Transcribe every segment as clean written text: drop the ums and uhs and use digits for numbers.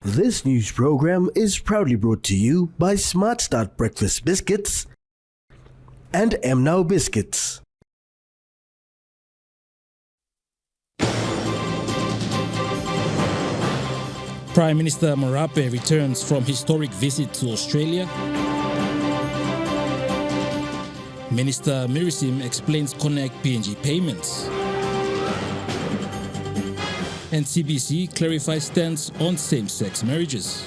This news program is proudly brought to you by Smart Start Breakfast Biscuits and Now Biscuits. Prime Minister Marama returns from historic visit to Australia. Minister Mirisim explains Connect PNG payments. And CBC clarifies stance on same-sex marriages.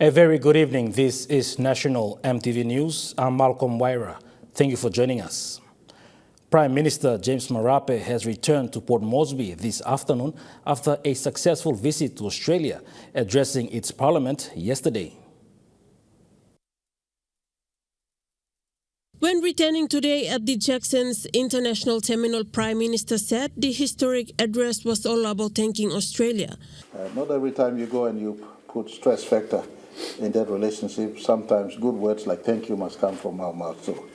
A very good evening. This is National Emtv News. I'm Malcolm Waira. Thank you for joining us. Prime Minister James Marama has returned to Port Moresby this afternoon after a successful visit to Australia, addressing its parliament yesterday. When returning today at the Jackson's International Terminal, Prime Minister said the historic address was all about thanking Australia. Not every time you go and you put stress factor in that relationship, sometimes good words like thank you must come from our mouth too.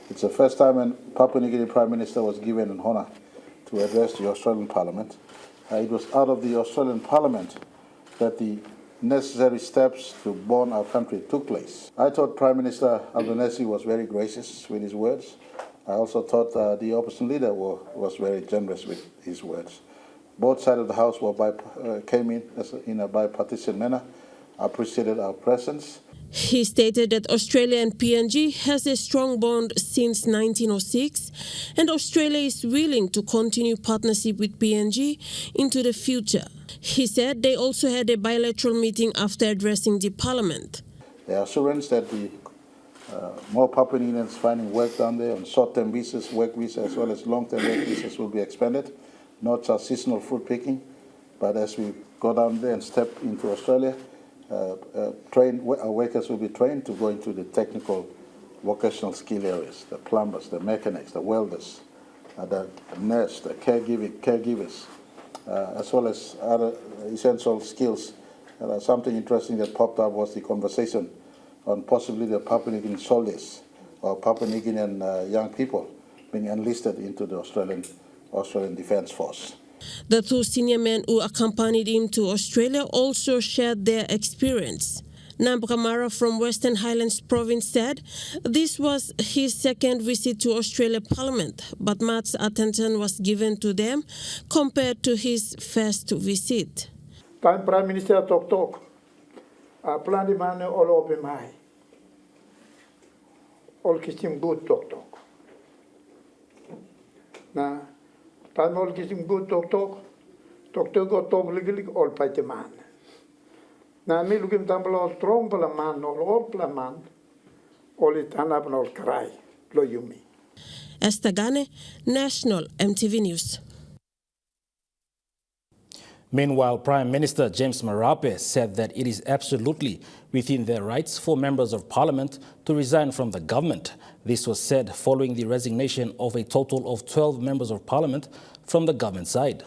It's the first time when Papua New Guinea Prime Minister was given an honor to address the Australian Parliament. It was out of the Australian Parliament that the necessary steps to bond our country took place. I thought Prime Minister Albanese was very gracious with his words. I also thought the opposition leader was very generous with his words. Both sides of the House came in a bipartisan manner, appreciated our presence. He stated that Australia and PNG has a strong bond since 1906, and Australia is willing to continue partnership with PNG into the future. He said they also had a bilateral meeting after addressing the parliament. The assurance that the more Papua New Guineans finding work down there on short-term visas, work visas, as well as long-term work visas will be expanded, not just seasonal fruit picking, but as we go down there and step into Australia, our workers will be trained to go into the technical vocational skill areas, the plumbers, the mechanics, the welders, the nurse, the caregivers, as well as other essential skills. Something interesting that popped up was the conversation on possibly the Papua New Guinean soldiers or Papua New Guinean young people being enlisted into the Australian Defence Force. The two senior men who accompanied him to Australia also shared their experience. Namkamara from Western Highlands Province said this was his second visit to Australia Parliament, but much attention was given to them compared to his first visit. Time Prime Minister talk. Plan di mana all open mai. All kistim good talk. Na time all kistim good talk go top liglig all paite man. Na mi lugim tambal all strong pala man all pala man all it anap all cry lo yumi. Estagane, National Emtv News. Meanwhile, Prime Minister James Marama said that it is absolutely within their rights for members of parliament to resign from the government. This was said following the resignation of a total of 12 members of parliament from the government side.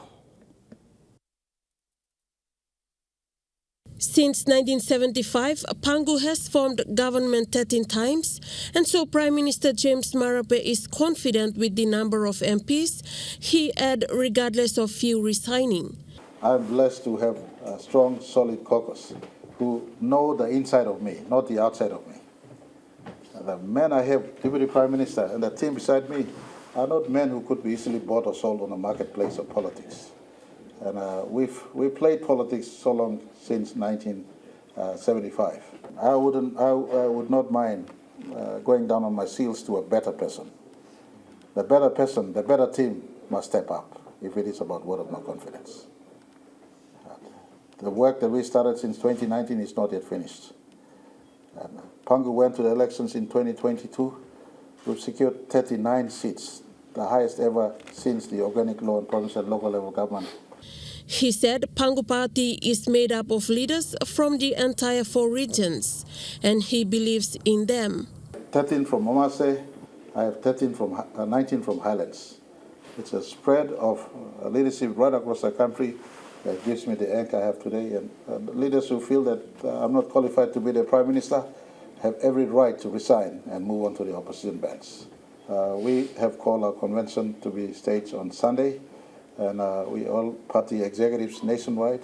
Since 1975, Pangu has formed government 13 times, and so Prime Minister James Marama is confident with the number of MPs he had, regardless of few resigning. I'm blessed to have a strong, solid caucus who know the inside of me, not the outside of me. The men I have, Deputy Prime Minister, and the team beside me are not men who could be easily bought or sold on the marketplace of politics. And we've played politics so long since 1975. I would not mind going down on my seals to a better person. The better person, the better team must step up if it is about word of no confidence. The work that we started since 2019 is not yet finished. And Pangu went to the elections in 2022. We've secured 39 seats, the highest ever since the organic law and provincial and local level government. He said Pangu Party is made up of leaders from the entire 4 regions, and he believes in them. 13 from Omase, I have 19 from Highlands. It's a spread of leadership right across the country that gives me the anchor I have today. And leaders who feel that I'm not qualified to be the Prime Minister have every right to resign and move on to the opposition bench. We have called our convention to be staged on Sunday, and we all party executives nationwide,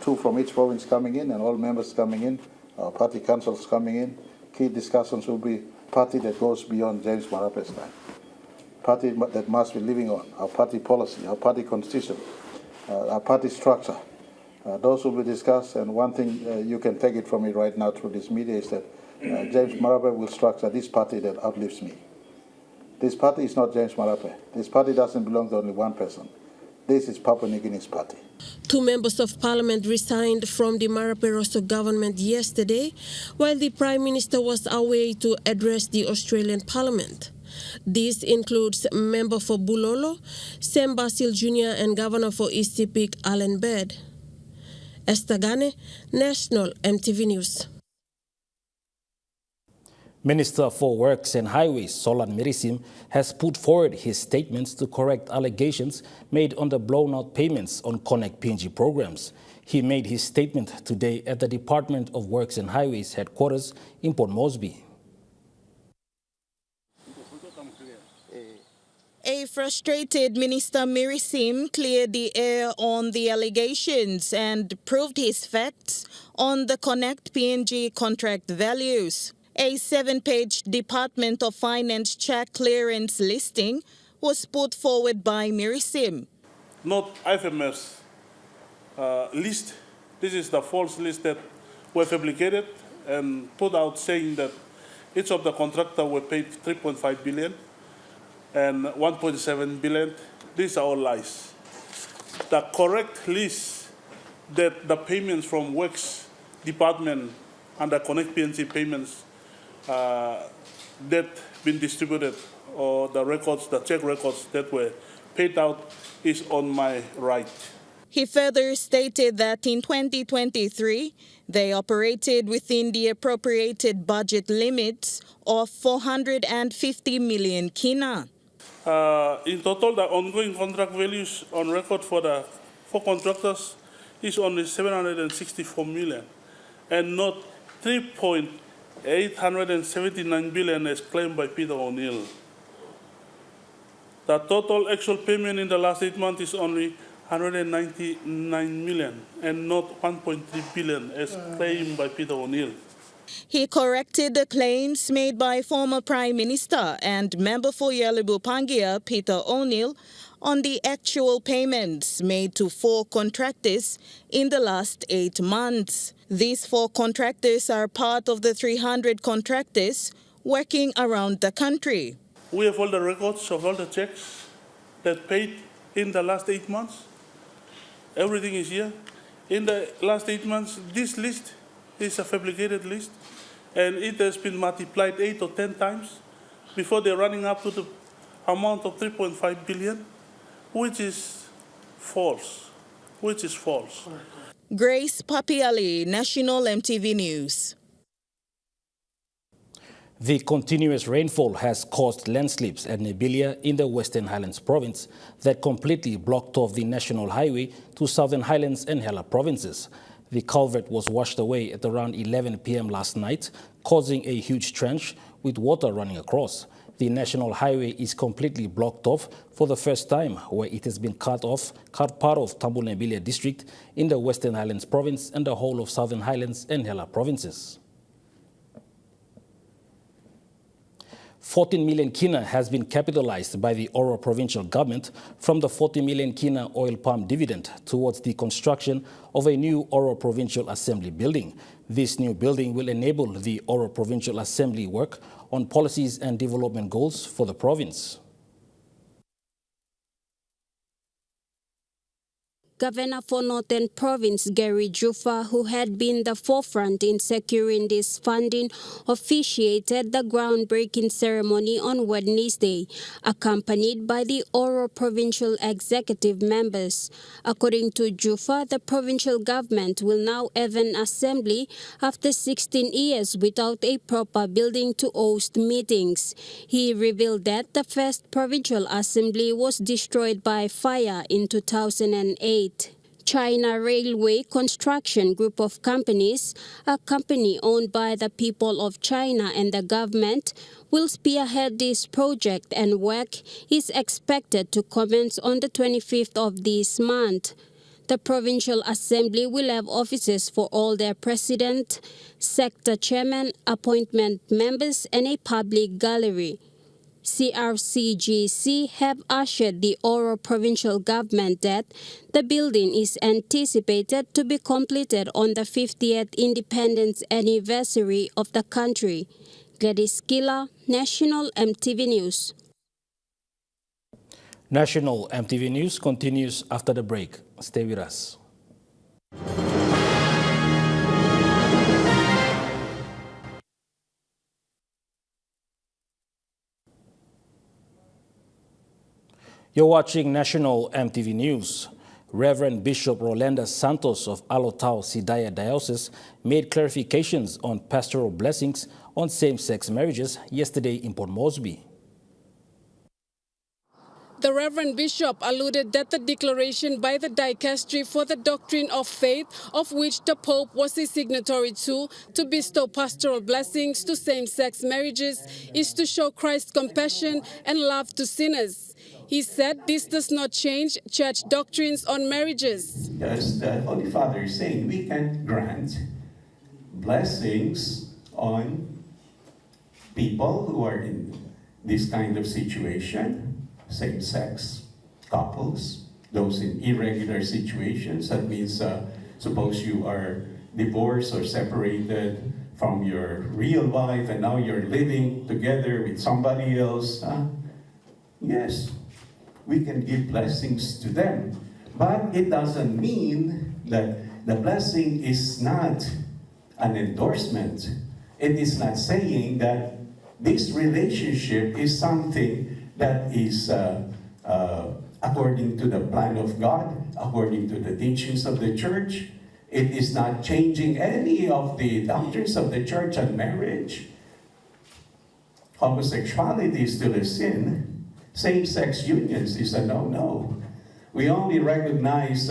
2 from each province coming in, and all members coming in, our party councils coming in. Key discussions will be party that goes beyond James Marape's time, party that must be living on, our party policy, our party constitution, our party structure. Those will be discussed, and one thing you can take it from me right now through this media is that James Marama will structure this party that outlives me. This party is not James Marama. This party doesn't belong to only one person. This is Papua New Guinea's party. 2 members of parliament resigned from the Marape-Rosso government yesterday while the Prime Minister was away to address the Australian Parliament. This includes member for Bulolo, Sam Basil Jr. and Governor for East Sepik, Alan Baird. Esther Gane, National Emtv News. Minister for Works and Highways, Solan Mirisim, has put forward his statements to correct allegations made on the blown-out payments on Connect PNG programs. He made his statement today at the Department of Works and Highways headquarters in Port Moresby. A frustrated Minister Mirisim cleared the air on the allegations and proved his facts on the Connect PNG contract values. A 7-page Department of Finance check clearance listing was put forward by Mirisim. Not IFMS list. This is the false list that were fabricated and put out saying that each of the contractor were paid 3.5 billion and 1.7 billion. These are all lies. The correct list that the payments from Works Department and the Connect PNC payments that been distributed, or the records, the check records that were paid out, is on my right. He further stated that in 2023, they operated within the appropriated budget limits of 450 million kina. In total, the ongoing contract values on record for the 4 contractors is only 764 million and not 3.879 billion as claimed by Peter O'Neill. The total actual payment in the last 8 months is only 199 million and not 1.3 billion as claimed by Peter O'Neill. He corrected the claims made by former Prime Minister and member for Yalibu Pangia, Peter O'Neill, on the actual payments made to 4 contractors in the last 8 months. These 4 contractors are part of the 300 contractors working around the country. We have all the records of all the checks that paid in the last 8 months. Everything is here. In the last 8 months, this list is a fabricated list, and it has been multiplied 8 or 10 times before they're running up to the amount of 3.5 billion, which is false. Grace Papiali, National Emtv News. The continuous rainfall has caused landslips at Nebilia in the Western Highlands province that completely blocked off the national highway to Southern Highlands and Hela provinces. The culvert was washed away at around 11 p.m. last night, causing a huge trench with water running across. The national highway is completely blocked off for the first time, where it has been cut part of Tambul Nebilia district in the Western Highlands province and the whole of Southern Highlands and Hela provinces. 14 million kina has been capitalized by the Oro Provincial Government from the 40 million kina oil palm dividend towards the construction of a new Oro Provincial Assembly building. This new building will enable the Oro Provincial Assembly work on policies and development goals for the province. Governor for Northern Province Gary Jufa, who had been the forefront in securing this funding, officiated the groundbreaking ceremony on Wednesday, accompanied by the Oro Provincial Executive members. According to Jufa, the provincial government will now have an assembly after 16 years without a proper building to host meetings. He revealed that the first provincial assembly was destroyed by fire in 2008. China Railway Construction Group of Companies, a company owned by the people of China and the government, will spearhead this project, and work is expected to commence on the 25th of this month. The Provincial Assembly will have offices for all their president, sector chairman, appointment members, and a public gallery. CRCGC have assured the Oro Provincial Government that the building is anticipated to be completed on the 50th independence anniversary of the country. Gladys Gila, National Emtv News. National Emtv News continues after the break. Stay with us. You're watching National Emtv News. Reverend Bishop Rolanda Santos of Alotau Sidaya Diocese made clarifications on pastoral blessings on same-sex marriages yesterday in Port Moresby. The Reverend Bishop alluded that the declaration by the Dicastery for the Doctrine of Faith, of which the Pope was a signatory to bestow pastoral blessings to same-sex marriages, is to show Christ's compassion and love to sinners. He said this does not change church doctrines on marriages. As the Holy Father is saying, we can grant blessings on people who are in this kind of situation, same-sex couples, those in irregular situations. That means suppose you are divorced or separated from your real wife and now you're living together with somebody else. Yes, we can give blessings to them, but it doesn't mean that the blessing is not an endorsement. It is not saying that this relationship is something that is according to the plan of God, according to the teachings of the church. It is not changing any of the doctrines of the church on marriage. Homosexuality is still a sin. Same-sex unions is a no-no. We only recognize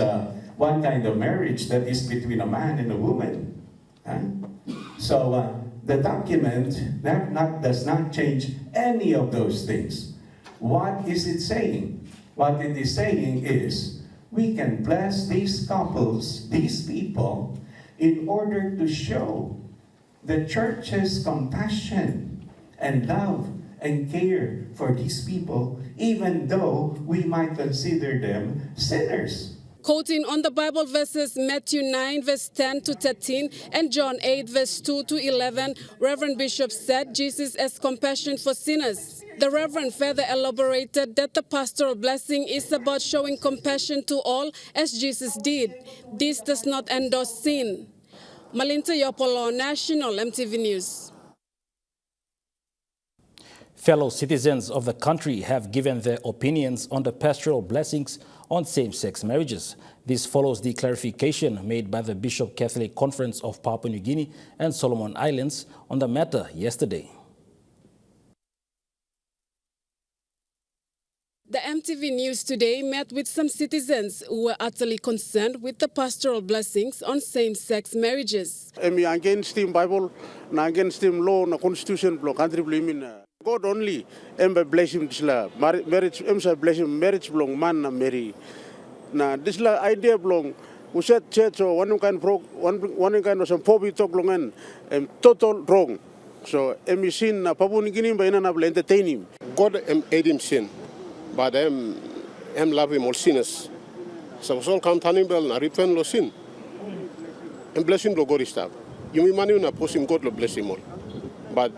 one kind of marriage, that is between a man and a woman. So the document does not change any of those things. What is it saying? What it is saying is, we can bless these couples, these people, in order to show the church's compassion and love and care for these people, even though we might consider them sinners. Quoting on the Bible verses Matthew 9, verse 10 to 13, and John 8, verse 2 to 11, Reverend Bishop said Jesus has compassion for sinners. The Reverend further elaborated that the pastoral blessing is about showing compassion to all as Jesus did. This does not endorse sin. Malinta Yopolo, National Emtv News. Fellow citizens of the country have given their opinions on the pastoral blessings on same-sex marriages. This follows the clarification made by the Bishop Catholic Conference of Papua New Guinea and Solomon Islands on the matter yesterday. The Emtv News today met with some citizens who were utterly concerned with the pastoral blessings on same-sex marriages. I'm against the Bible, and against the law, and constitution, country blaming. God only, bless him. Marriage, bless him. Marriage belong man na marry. Na this la idea belong. We said church or one kind of some phobia talk longan, total wrong. So sin na Papua New Guinea by na entertain him. God aid him sin, but love him all sinners. So all come turning bell na repent lo sin. Bless him lo God is you mean money na post him God lo bless him all. But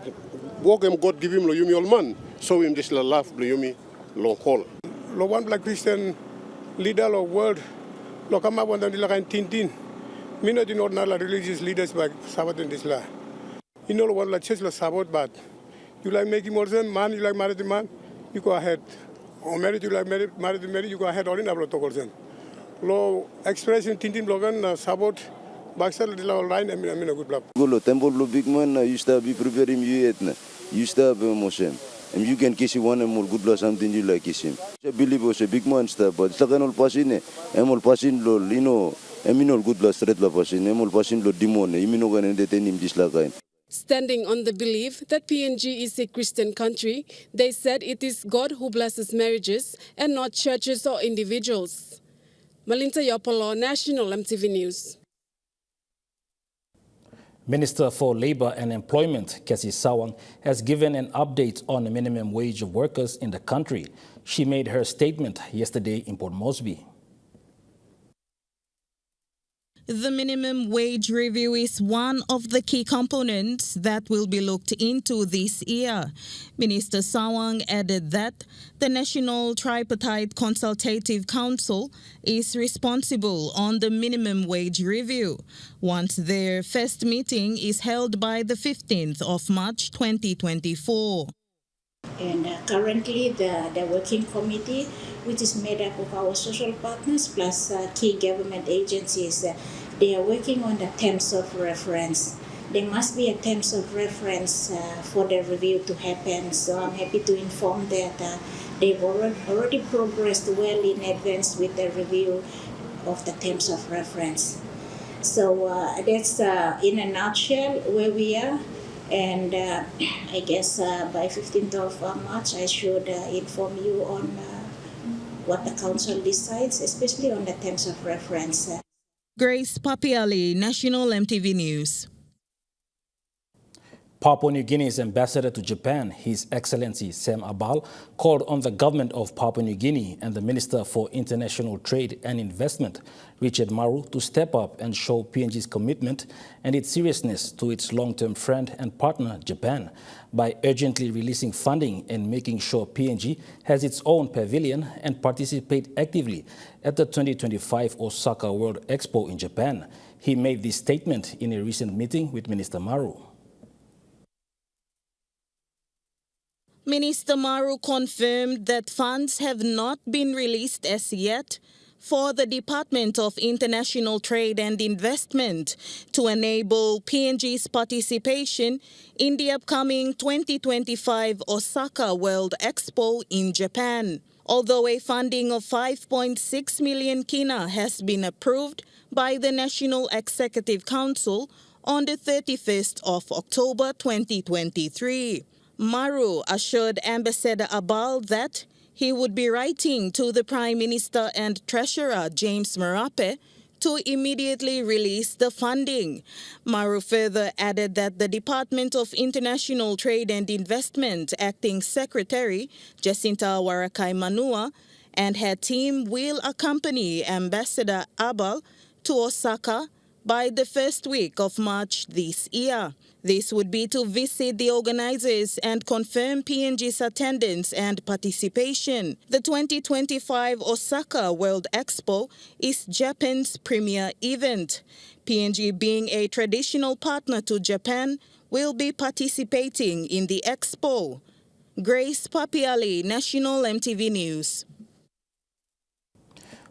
walk him God give him lo yumi all man, show him this love lo yumi long haul. Lo one black Christian leader lo world lo come up on the like tintin. Me not in ordinary religious leaders like Sabbath and this la. You know what la church lo Sabbath, but you like making more than man, you like married man, you go ahead. Or married, you like married, you go ahead all in abroad to lo expression tintin logan Sabbath. Baxter line, I mean a good block. Go temple lo big man used to be preparing you used to be motion. And you can kiss one and more good law something you like kiss him. I believe it was a big monster, but it's all passing. I'm all passing, you know, I'm all good law straight law passing. I'm all passing law demon. I'm not going to detain him this like. Standing on the belief that PNG is a Christian country, they said it is God who blesses marriages and not churches or individuals. Malinta Yopolo, National MTV News. Minister for Labour and Employment, Cassie Sawang, has given an update on the minimum wage of workers in the country. She made her statement yesterday in Port Moresby. The minimum wage review is one of the key components that will be looked into this year. Minister Sawang added that the National Tripartite Consultative Council is responsible on the minimum wage review, once their first meeting is held by the 15th of March 2024. And currently the working committee, which is made up of our social partners plus key government agencies, they are working on the terms of reference. There must be a terms of reference for the review to happen. So I'm happy to inform that they've already progressed well in advance with the review of the terms of reference. So that's in a nutshell where we are. And I guess by 15th of March, I should inform you on what the council decides, especially on the terms of reference. Grace Papiali, National MTV News. Papua New Guinea's ambassador to Japan, His Excellency Sam Abal, called on the government of Papua New Guinea and the Minister for International Trade and Investment, Richard Maru, to step up and show PNG's commitment and its seriousness to its long-term friend and partner, Japan, by urgently releasing funding and making sure PNG has its own pavilion and participate actively at the 2025 Osaka World Expo in Japan. He made this statement in a recent meeting with Minister Maru. Minister Maru confirmed that funds have not been released as yet for the Department of International Trade and Investment to enable PNG's participation in the upcoming 2025 Osaka World Expo in Japan. Although a funding of 5.6 million kina has been approved by the National Executive Council on the 31st of October 2023. Maru assured Ambassador Abal that he would be writing to the Prime Minister and Treasurer James Marama to immediately release the funding. Maru further added that the Department of International Trade and Investment Acting Secretary Jacinta Warakai Manua and her team will accompany Ambassador Abal to Osaka by the first week of March this year. This would be to visit the organizers and confirm PNG's attendance and participation. The 2025 Osaka World Expo is Japan's premier event. PNG, being a traditional partner to Japan, will be participating in the expo. Grace Papiali, National MTV News.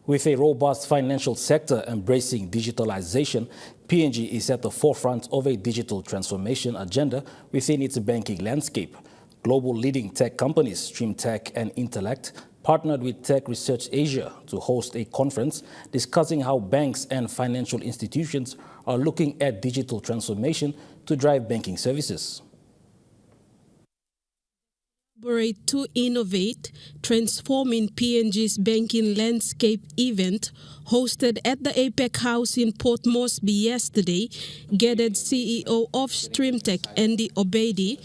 With a robust financial sector embracing digitalization, PNG is at the forefront of a digital transformation agenda within its banking landscape. Global leading tech companies, StreamTech and Intellect, partnered with Tech Research Asia to host a conference discussing how banks and financial institutions are looking at digital transformation to drive banking services. To innovate, transforming PNG's banking landscape event hosted at the APEC House in Port Moresby yesterday gathered CEO of StreamTech Andy Obeidi,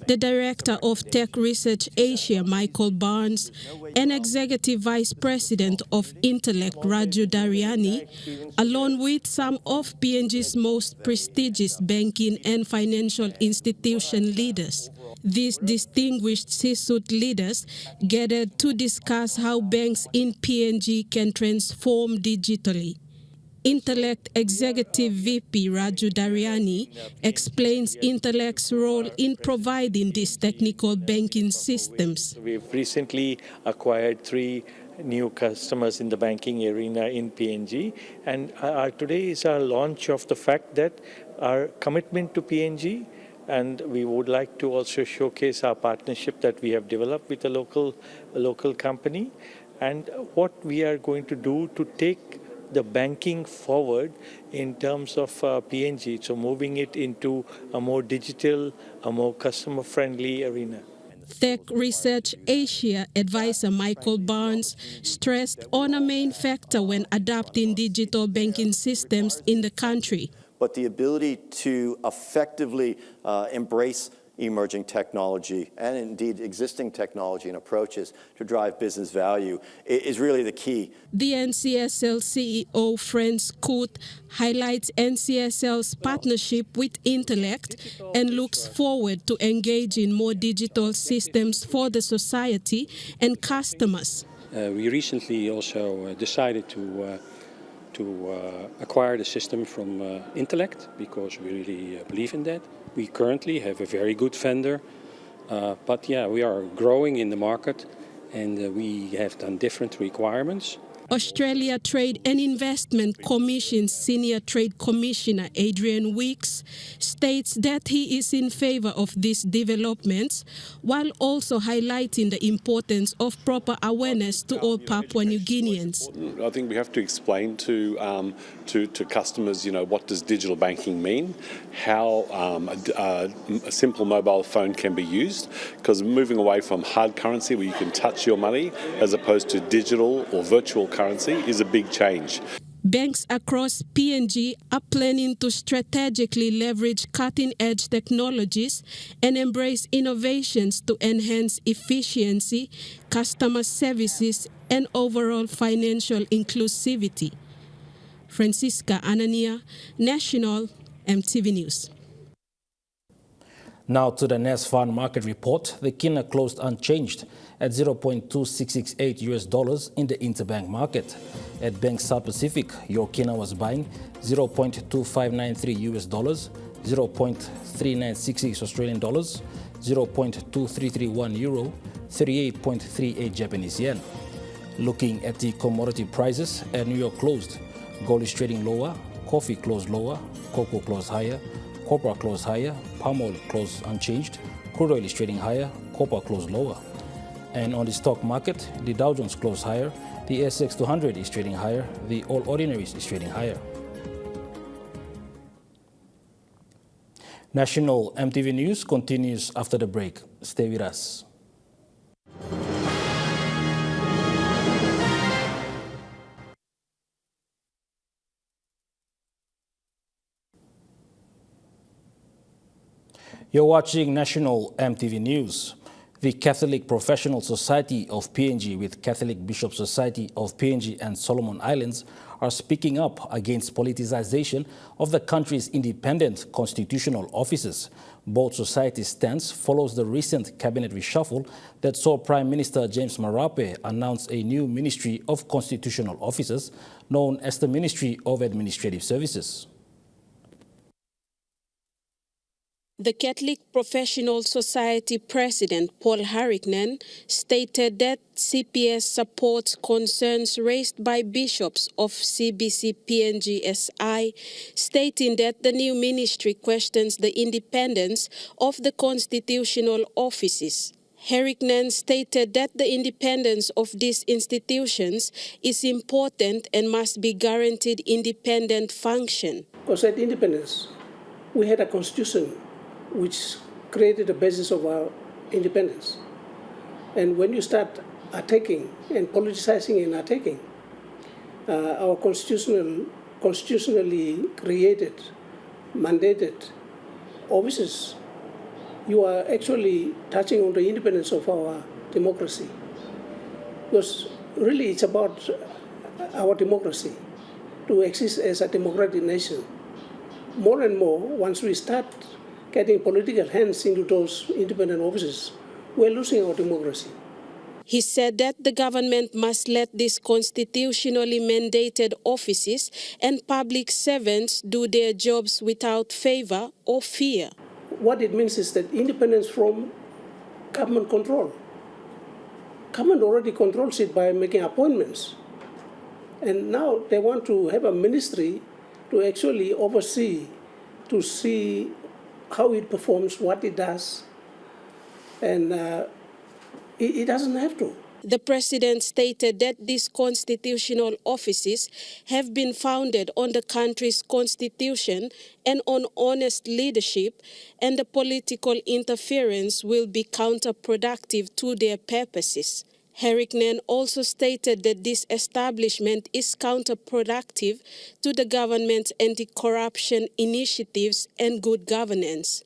the Director of Tech Research Asia Michael Barnes, and Executive Vice President of Intellect Raju Daryani, along with some of PNG's most prestigious banking and financial institution leaders. These distinguished C-suite leaders gathered to discuss how banks in PNG can transform digitally. Intellect Executive VP Raju Daryani explains Intellect's role in providing these technical banking systems. We've recently acquired 3 new customers in the banking arena in PNG, and today is our launch of the fact that our commitment to PNG and we would like to also showcase our partnership that we have developed with a local company, and what we are going to do to take the banking forward in terms of PNG, so moving it into a more digital, a more customer-friendly arena. Tech Research Asia advisor Michael Barnes stressed on a main factor when adopting digital banking systems in the country. But the ability to effectively embrace emerging technology and indeed existing technology and approaches to drive business value is really the key. The NCSL CEO Franz Kut highlights NCSL's partnership with Intellect and looks forward to engaging more digital systems for the society and customers. We recently also decided to acquire the system from Intellect because we really believe in that. We currently have a very good vendor, but yeah, we are growing in the market and we have done different requirements. Australia Trade and Investment Commission's Senior Trade Commissioner Adrian Weeks states that he is in favor of these developments, while also highlighting the importance of proper awareness to all Papua New Guineans. I think we have to explain to customers, what does digital banking mean, how a simple mobile phone can be used, because moving away from hard currency where you can touch your money as opposed to digital or virtual currency is a big change. Banks across PNG are planning to strategically leverage cutting-edge technologies and embrace innovations to enhance efficiency, customer services, and overall financial inclusivity. Francisca Anania, National Emtv News. Now to the next foreign market report. The kina closed unchanged at $0.2668 in the interbank market. At Bank South Pacific, your kina was buying $0.2593, $0.3966 Australian dollars, 0.2331 euro, 38.38 Japanese yen. Looking at the commodity prices at New York closed, gold is trading lower, coffee closed lower, cocoa closed higher, copper closed higher, palm oil closed unchanged, crude oil is trading higher, copper closed lower. And on the stock market, the Dow Jones closed higher, the ASX 200 is trading higher, the All Ordinaries is trading higher. National Emtv News continues after the break. Stay with us. You're watching National Emtv News. The Catholic Professional Society of PNG with Catholic Bishop Society of PNG and Solomon Islands are speaking up against politicization of the country's independent constitutional offices. Both societies' stance follows the recent cabinet reshuffle that saw Prime Minister James Marama announce a new Ministry of Constitutional Officers known as the Ministry of Administrative Services. The Catholic Professional Society President Paul Harricknen stated that CPS supports concerns raised by bishops of CBC PNG SI, stating that the new ministry questions the independence of the constitutional offices. Harricknen stated that the independence of these institutions is important and must be guaranteed independent function. Because at independence, we had a constitution which created the basis of our independence. And when you start attacking and politicizing and attacking our constitutionally created, mandated offices, you are actually touching on the independence of our democracy. Because really it's about our democracy to exist as a democratic nation. More and more, once we start getting political hands into those independent offices, we're losing our democracy. He said that the government must let these constitutionally mandated offices and public servants do their jobs without favor or fear. What it means is that independence from government control. Government already controls it by making appointments. And now they want to have a ministry to actually oversee, to see how it performs, what it does, and it doesn't have to. The president stated that these constitutional offices have been founded on the country's constitution and on honest leadership, and the political interference will be counterproductive to their purposes. Herricknen also stated that this establishment is counterproductive to the government's anti-corruption initiatives and good governance.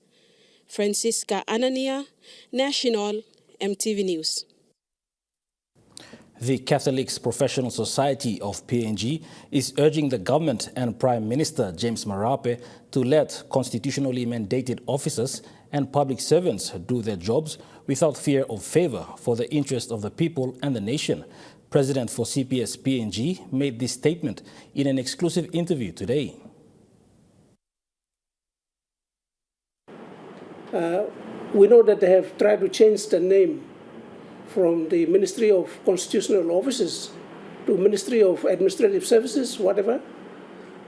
Francisca Anania, National, Emtv News. The Catholics Professional Society of PNG is urging the government and Prime Minister James Marama to let constitutionally mandated officers and public servants do their jobs without fear of favor for the interest of the people and the nation. President for CPS PNG made this statement in an exclusive interview today. We know that they have tried to change the name from the Ministry of Constitutional Offices to Ministry of Administrative Services, whatever.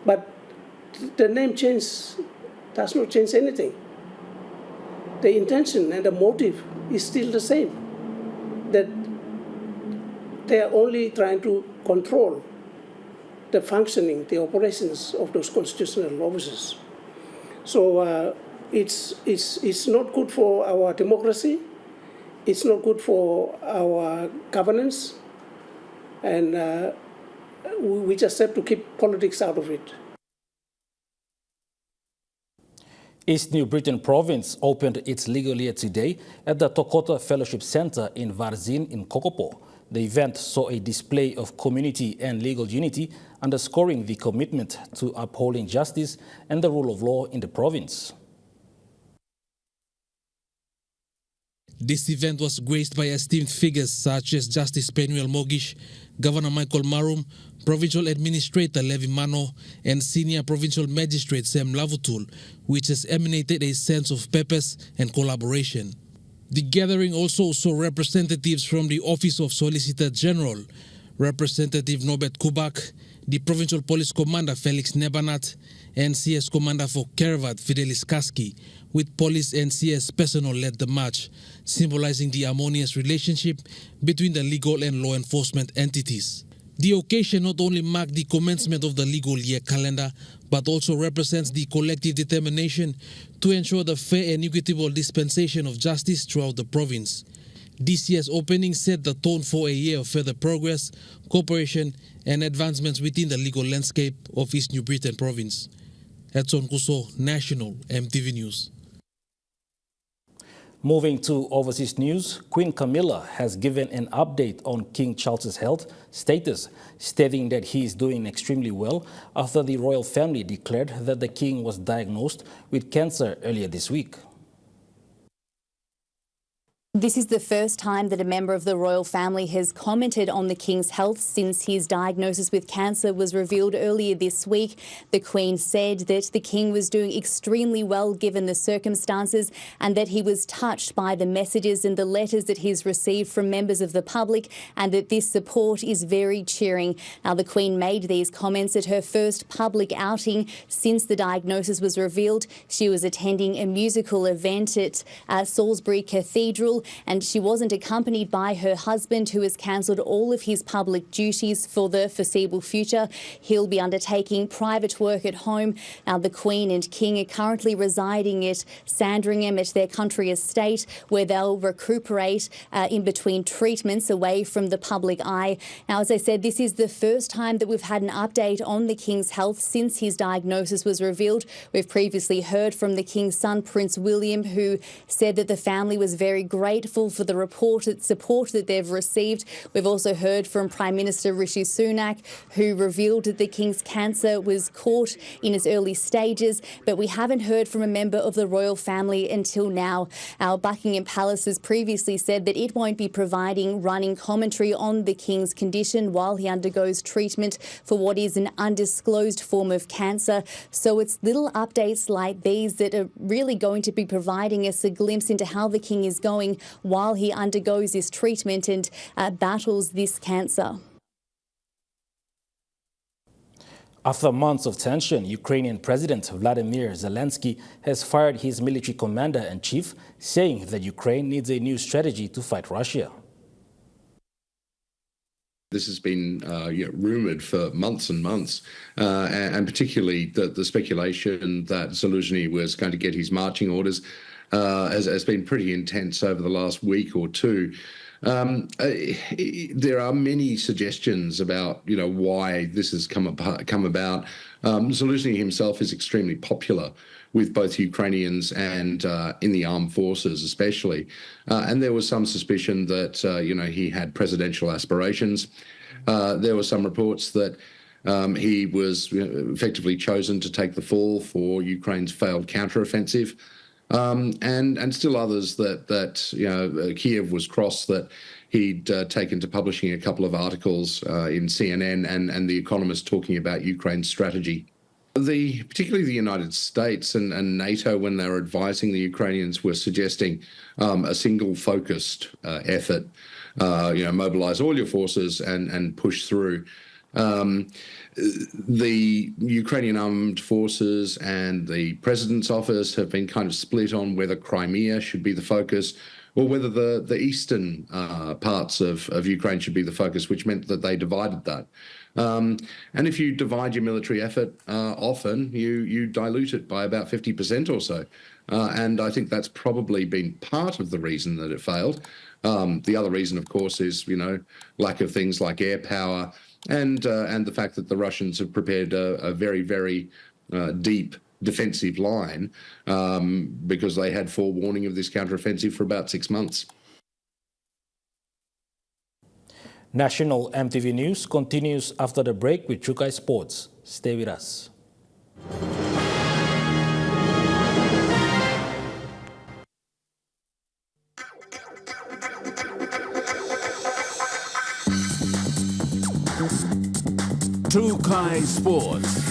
But the name change does not change anything. The intention and the motive is still the same, that they are only trying to control the functioning, the operations of those constitutional offices. So it's not good for our democracy. It's not good for our governance, and we just have to keep politics out of it. East New Britain Province opened its legal year today at the Tokota Fellowship Centre in Varzin in Kokopo. The event saw a display of community and legal unity, underscoring the commitment to upholding justice and the rule of law in the province. This event was graced by esteemed figures such as Justice Penuel Mogish, Governor Michael Marum, Provincial Administrator Levi Mano, and Senior Provincial Magistrate Sam Lavutul, which has emanated a sense of purpose and collaboration. The gathering also saw representatives from the Office of Solicitor General, Representative Norbert Kubak, the Provincial Police Commander Felix Nebanat, and CS Commander for Kerevat Fidelis Kaski, with police and CS personnel led the march, symbolizing the harmonious relationship between the legal and law enforcement entities. The occasion not only marked the commencement of the legal year calendar, but also represents the collective determination to ensure the fair and equitable dispensation of justice throughout the province. This year's opening set the tone for a year of further progress, cooperation, and advancements within the legal landscape of East New Britain Province. Edson Kuso, National, Emtv News. Moving to overseas news, Queen Camilla has given an update on King Charles's health status, stating that he is doing extremely well after the royal family declared that the king was diagnosed with cancer earlier this week. This is the first time that a member of the royal family has commented on the King's health since his diagnosis with cancer was revealed earlier this week. The Queen said that the King was doing extremely well given the circumstances and that he was touched by the messages and the letters that he's received from members of the public and that this support is very cheering. Now, the Queen made these comments at her first public outing since the diagnosis was revealed. She was attending a musical event at Salisbury Cathedral, and she wasn't accompanied by her husband, who has cancelled all of his public duties for the foreseeable future. He'll be undertaking private work at home. Now, the Queen and King are currently residing at Sandringham at their country estate, where they'll recuperate in between treatments away from the public eye. Now, as I said, this is the first time that we've had an update on the King's health since his diagnosis was revealed. We've previously heard from the King's son, Prince William, who said that the family was very grateful for the reported support that they've received. We've also heard from Prime Minister Rishi Sunak, who revealed that the King's cancer was caught in its early stages, but we haven't heard from a member of the royal family until now. Our Buckingham Palace has previously said that it won't be providing running commentary on the King's condition while he undergoes treatment for what is an undisclosed form of cancer. So it's little updates like these that are really going to be providing us a glimpse into how the King is going while he undergoes this treatment and battles this cancer. After months of tension, Ukrainian President Vladimir Zelensky has fired his military commander-in-chief, saying that Ukraine needs a new strategy to fight Russia. This has been rumoured for months and months, and particularly the speculation that Zelensky was going to get his marching orders has been pretty intense over the last week or two. There are many suggestions about why this has come about. Zelensky himself is extremely popular with both Ukrainians and in the armed forces especially. And there was some suspicion that, he had presidential aspirations. There were some reports that he was effectively chosen to take the fall for Ukraine's failed counteroffensive. And still others that Kiev was cross that he'd taken to publishing a couple of articles in CNN and The Economist talking about Ukraine's strategy. Particularly the United States and NATO, when they were advising the Ukrainians, were suggesting a single-focused effort, mobilize all your forces and push through. The Ukrainian armed forces and the president's office have been kind of split on whether Crimea should be the focus or whether the eastern parts of Ukraine should be the focus, which meant that they divided that. And if you divide your military effort, often you dilute it by about 50% or so. And I think that's probably been part of the reason that it failed. The other reason, of course, is, lack of things like air power and the fact that the Russians have prepared a very, very deep defensive line because they had forewarning of this counteroffensive for about 6 months. National MTV News continues after the break with Tai Sports. Stay with us. Tai Sports.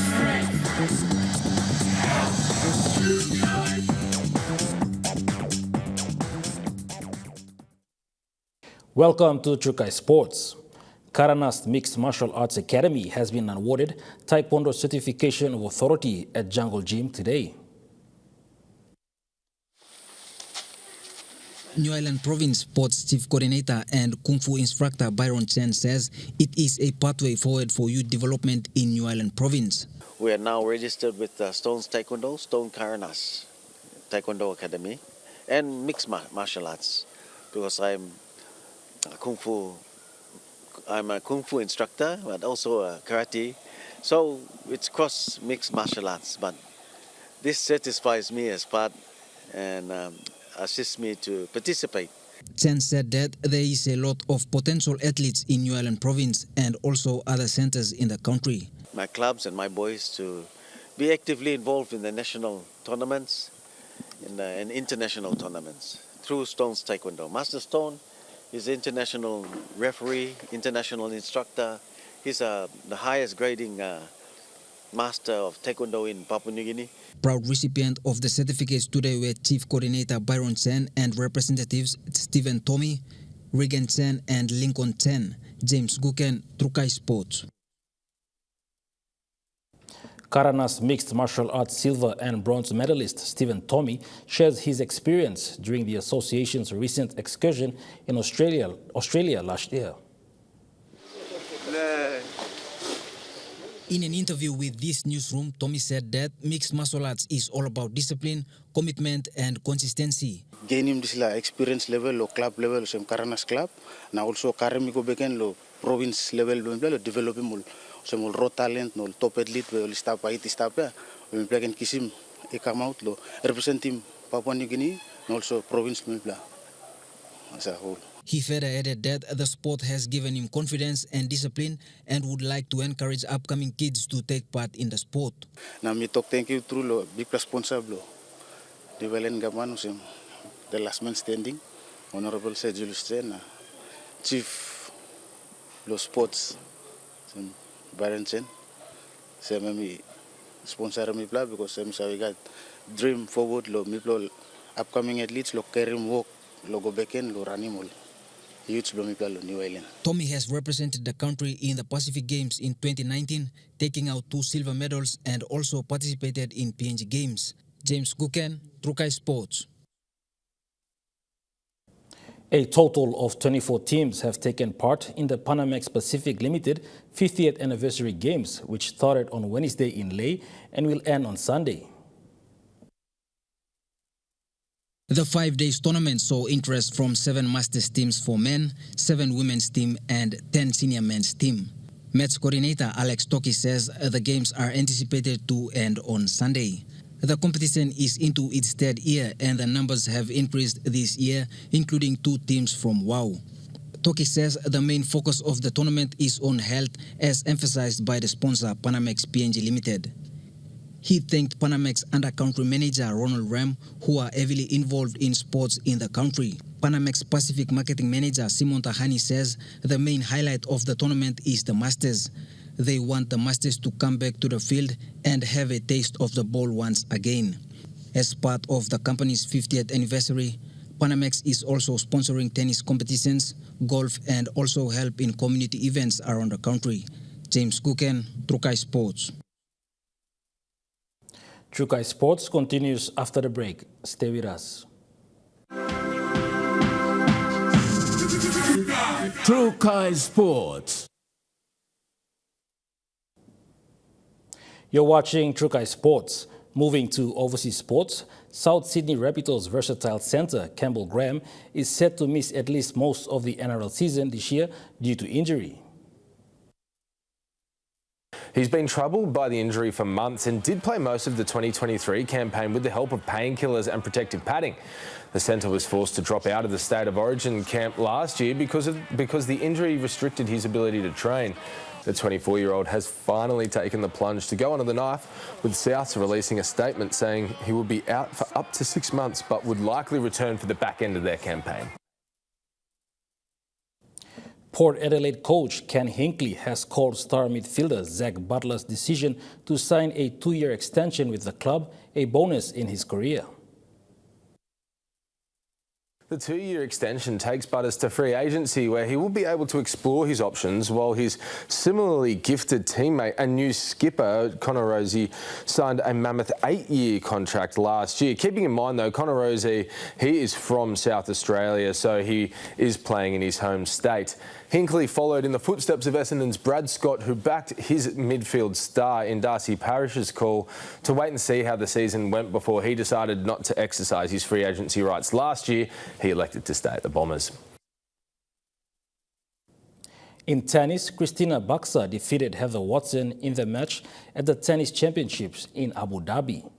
Welcome to Tai Sports. Karanas Mixed Martial Arts Academy has been awarded Taekwondo Certification of Authority at Jungle Gym today. New Island Province Sports Chief Coordinator and Kung Fu instructor Byron Chen says it is a pathway forward for youth development in New Island Province. We are now registered with Stone's Taekwondo, Stone Karanas Taekwondo Academy, and Mixed Martial Arts, because I'm a Kung Fu instructor, but also a karate. So it's cross mixed martial arts, but this satisfies me as part and assists me to participate. Chen said that there is a lot of potential athletes in New Island Province and also other centers in the country. My clubs and my boys to be actively involved in the national tournaments and international tournaments through Stone's Taekwondo. Master Stone is international referee, international instructor. He's the highest grading master of Taekwondo in Papua New Guinea. Proud recipient of the certificates today were Chief Coordinator Byron Chen and Representatives Stephen Tommy, Regan Chen and Lincoln Chen. James Guken, Tai Sports. Karanas Mixed Martial Arts silver and bronze medalist Stephen Tommy shares his experience during the association's recent excursion in Australia last year. In an interview with this newsroom, Tommy said that mixed martial arts is all about discipline, commitment and consistency. Gaining this experience level or club level, some Karanas club, now also Karamiko Beken lo province level developing some raw talent, no top athlete, we stop it stop ya. We play in Kisim, e come out lo representing Papua New Guinea, and also province as a whole. He further added that the sport has given him confidence and discipline and would like to encourage upcoming kids to take part in the sport. Now me talk thank you through lo big responsible the Valen Gaman, the last man standing, Honorable Sir Julius Chen, Chief lo sports, Byron Chen, me sponsor me play because we got dream forward lo me upcoming athletes lo carry walk lo go back in lo running all. youth Blomipalo, New Island. Tommy has represented the country in the Pacific Games in 2019, taking out 2 silver medals and also participated in PNG Games. James Guken, Tai Sports. A total of 24 teams have taken part in the Panamex Pacific Limited 50th Anniversary Games, which started on Wednesday in Leh and will end on Sunday. The 5-day tournament saw interest from 7 Masters teams for men, 7 women's team and 10 senior men's team. Match coordinator Alex Toki says the games are anticipated to end on Sunday. The competition is into its 3rd year and the numbers have increased this year, including 2 teams from WOW. Toki says the main focus of the tournament is on health, as emphasized by the sponsor Panamex PNG Limited. He thanked Panamex under-country manager Ronald Ram, who are heavily involved in sports in the country. Panamex Pacific marketing manager Simon Tahani says the main highlight of the tournament is the Masters. They want the Masters to come back to the field and have a taste of the ball once again. As part of the company's 50th anniversary, Panamex is also sponsoring tennis competitions, golf, and also help in community events around the country. James Guken, Tai Sports. Tai Sports continues after the break. Stay with us. Tai Sports. You're watching Tai Sports. Moving to overseas sports, South Sydney Rabbitohs versatile centre Campbell Graham is set to miss at least most of the NRL season this year due to injury. He's been troubled by the injury for months and did play most of the 2023 campaign with the help of painkillers and protective padding. The centre was forced to drop out of the State of Origin camp last year because the injury restricted his ability to train. The 24-year-old has finally taken the plunge to go under the knife, with Souths releasing a statement saying he will be out for up to 6 months but would likely return for the back end of their campaign. Port Adelaide coach Ken Hinkley has called star midfielder Zach Butler's decision to sign a 2-year extension with the club a bonus in his career. The 2-year extension takes Butters to free agency, where he will be able to explore his options, while his similarly gifted teammate and new skipper Connor Rozee signed a mammoth 8-year contract last year. Keeping in mind though, Connor Rozee, he is from South Australia, so he is playing in his home state. Hinkley followed in the footsteps of Essendon's Brad Scott, who backed his midfield star in Darcy Parish's call to wait and see how the season went before he decided not to exercise his free agency rights last year. He elected to stay at the Bombers. In tennis, Christina Buxer defeated Heather Watson in the match at the Tennis Championships in Abu Dhabi.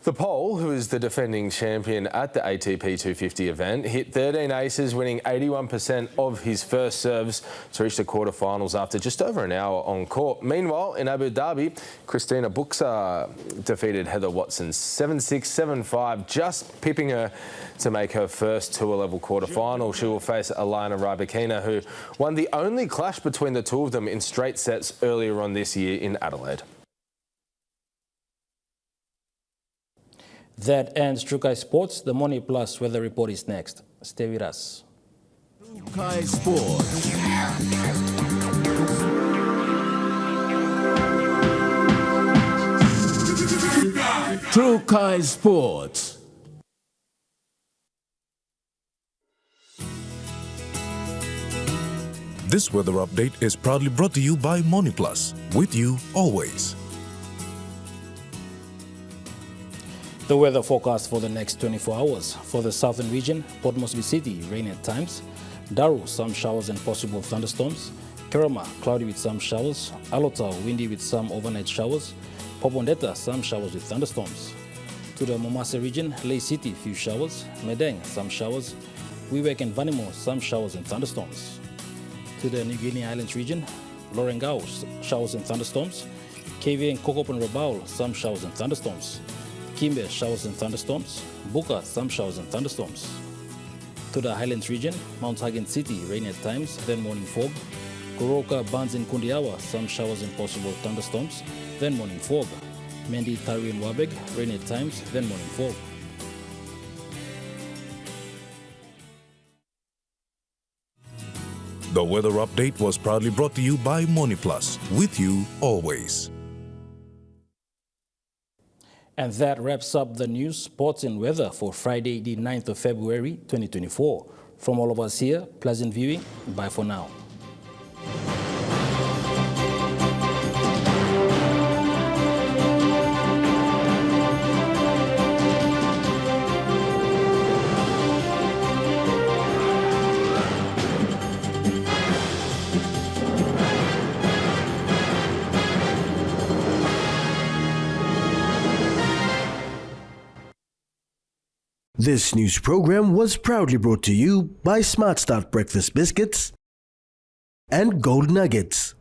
The Pole, who is the defending champion at the ATP 250 event, hit 13 aces, winning 81% of his first serves to reach the quarterfinals after just over an hour on court. Meanwhile, in Abu Dhabi, Christina Buxer defeated Heather Watson 7-6, 7-5, just pipping her to make her first tour-level quarterfinal. She will face Alana Rybakina, who won the only clash between the two of them in straight sets earlier on this year in Adelaide. That ends Tai Sports. The Money Plus weather report is next. Stay with us. Tai Sports. Tai Sports. This weather update is proudly brought to you by Money Plus. With you always. The weather forecast for the next 24 hours. For the southern region, Port Moresby City, rain at times. Daru, some showers and possible thunderstorms. Kerama, cloudy with some showers. Alotau, windy with some overnight showers. Popondetta, some showers with thunderstorms. To the Momasa region, Ley City, few showers. Medang, some showers. Wewak and Vanimo, some showers and thunderstorms. To the New Guinea Islands region, Lorengau, showers and thunderstorms. KV and Kokop and Rabaul, some showers and thunderstorms. Kimbe, showers and thunderstorms. Buka, some showers and thunderstorms. To the Highlands region, Mount Hagen City, rain at times, then morning fog. Goroka, Barnes and Kundiawa, some showers and possible thunderstorms, then morning fog. Mendi, Tari and Wabeg, rain at times, then morning fog. The weather update was proudly brought to you by MoneyPlus, with you always. And that wraps up the news, sports and weather for Friday, the 9th of February, 2024. From all of us here, pleasant viewing. Bye for now. This news program was proudly brought to you by Smart Start Breakfast Biscuits and Gold Nuggets.